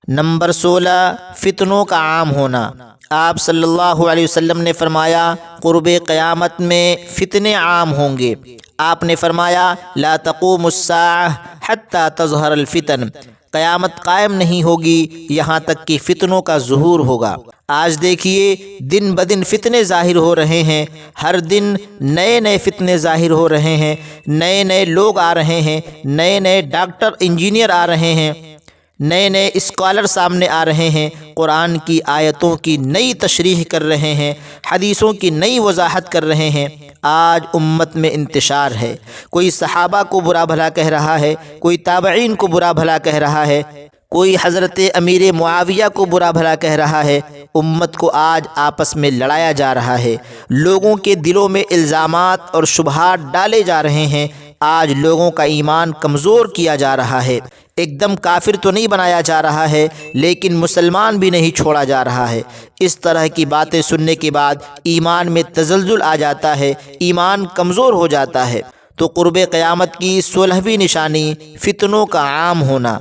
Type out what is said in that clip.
Number 16 فتنوں کا عام ہونا۔ آپ صلی اللہ علیہ وسلم نے فرمایا قرب قیامت میں فتنے عام ہوں گے۔ آپ نے فرمایا لا تقوم الساعہ حتی تظہر الفتن، قیامت قائم نہیں ہوگی یہاں تک کہ فتنوں کا ظہور ہوگا۔ آج دیکھیے دن بدن فتنے ظاہر ہو رہے ہیں، ہر دن نئے نئے فتنے ظاہر ہو رہے ہیں، نئے نئے لوگ آ رہے ہیں، نئے نئے ڈاکٹر انجینئر آ رہے ہیں، نئے نئے اسکالر سامنے آ رہے ہیں، قرآن کی آیتوں کی نئی تشریح کر رہے ہیں، حدیثوں کی نئی وضاحت کر رہے ہیں۔ آج امت میں انتشار ہے، کوئی صحابہ کو برا بھلا کہہ رہا ہے، کوئی تابعین کو برا بھلا کہہ رہا ہے، کوئی حضرت امیر معاویہ کو برا بھلا کہہ رہا ہے۔ امت کو آج آپس میں لڑایا جا رہا ہے، لوگوں کے دلوں میں الزامات اور شبہات ڈالے جا رہے ہیں۔ آج لوگوں کا ایمان کمزور کیا جا رہا ہے، ایک دم کافر تو نہیں بنایا جا رہا ہے لیکن مسلمان بھی نہیں چھوڑا جا رہا ہے۔ اس طرح کی باتیں سننے کے بعد ایمان میں تزلزل آ جاتا ہے، ایمان کمزور ہو جاتا ہے۔ تو قرب قیامت کی 16ویں نشانی فتنوں کا عام ہونا۔